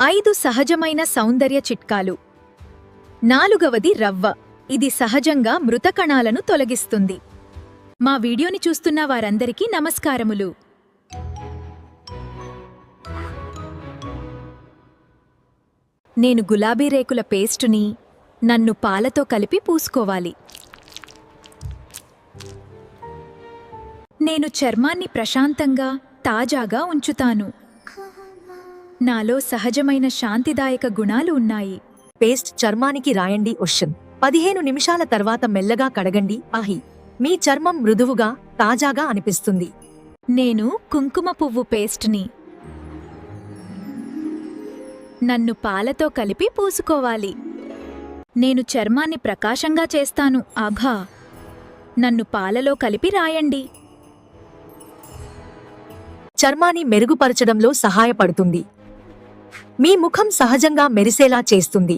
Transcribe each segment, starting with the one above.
5 సహజమైన సౌందర్య చిట్కాలు. 4వది రవ్వ. ఇది సహజంగా మృత కణాలను తొలగిస్తుంది. మా వీడియోని చూస్తున్న వారందరికీ నమస్కారములు. నేను గులాబీ రేకుల పేస్టుని నన్ను పాలతో కలిపి పూసుకోవాలి. నేను చర్మాన్ని ప్రశాంతంగా, తాజాగా ఉంచుతాను. నాలో సహజమైన శాంతిదాయక గుణాలు ఉన్నాయి. పేస్ట్ చర్మానికి రాయండి. 15 నిమిషాల తర్వాత మెల్లగా కడగండి. మీ చర్మం మృదువుగా, తాజాగా అనిపిస్తుంది. నేను కుంకుమ పువ్వు పేస్ట్ని నన్ను పాలతో కలిపి పూసుకోవాలి. నేను చర్మాన్ని ప్రకాశంగా చేస్తాను. నన్ను పాలలో కలిపి రాయండి. చర్మాన్ని మెరుగుపరచడంలో సహాయపడుతుంది. మీ ముఖం సహజంగా మెరిసేలా చేస్తుంది.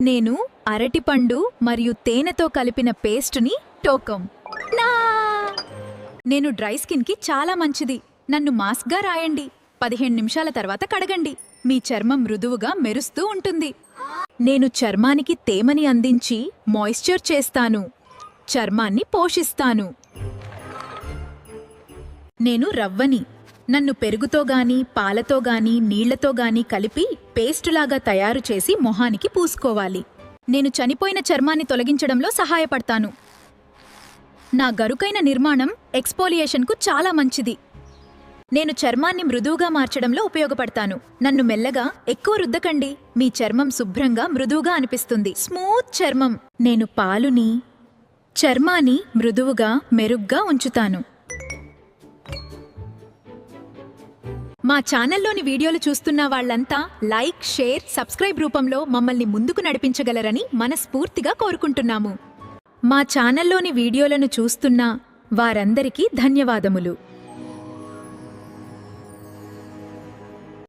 నేను అరటిపండు మరియు తేనెతో కలిపిన పేస్టుని టోకం. నేను డ్రై స్కిన్కి చాలా మంచిది. నన్ను మాస్క్గా రాయండి. 15 నిమిషాల తర్వాత కడగండి. మీ చర్మం మృదువుగా మెరుస్తూ ఉంటుంది. నేను చర్మానికి తేమని అందించి మాయిశ్చర్ చేస్తాను. చర్మాన్ని పోషిస్తాను. నేను రవ్వని నన్ను పెరుగుతోగాని, పాలతోగాని, నీళ్లతోగాని కలిపి పేస్టులాగా తయారు చేసి మొహానికి పూసుకోవాలి. నేను చనిపోయిన చర్మాన్ని తొలగించడంలో సహాయపడతాను. నా గరుకైన నిర్మాణం ఎక్స్పోలియేషన్కు చాలా మంచిది. నేను చర్మాన్ని మృదువుగా మార్చడంలో ఉపయోగపడతాను. నన్ను మెల్లగా ఎక్కువ రుద్దకండి. మీ చర్మం శుభ్రంగా, మృదువుగా అనిపిస్తుంది. స్మూత్ చర్మం. నేను పాలుని చర్మాన్ని మృదువుగా, మెరుగ్గా ఉంచుతాను. మా ఛానల్లోని వీడియోలు చూస్తున్న వాళ్లంతా లైక్, షేర్, సబ్స్క్రైబ్ రూపంలో మమ్మల్ని ముందుకు నడిపించగలరని మనస్ఫూర్తిగా కోరుకుంటున్నాము. మా ఛానల్లోని వీడియోలను చూస్తున్న వారందరికీ ధన్యవాదములు.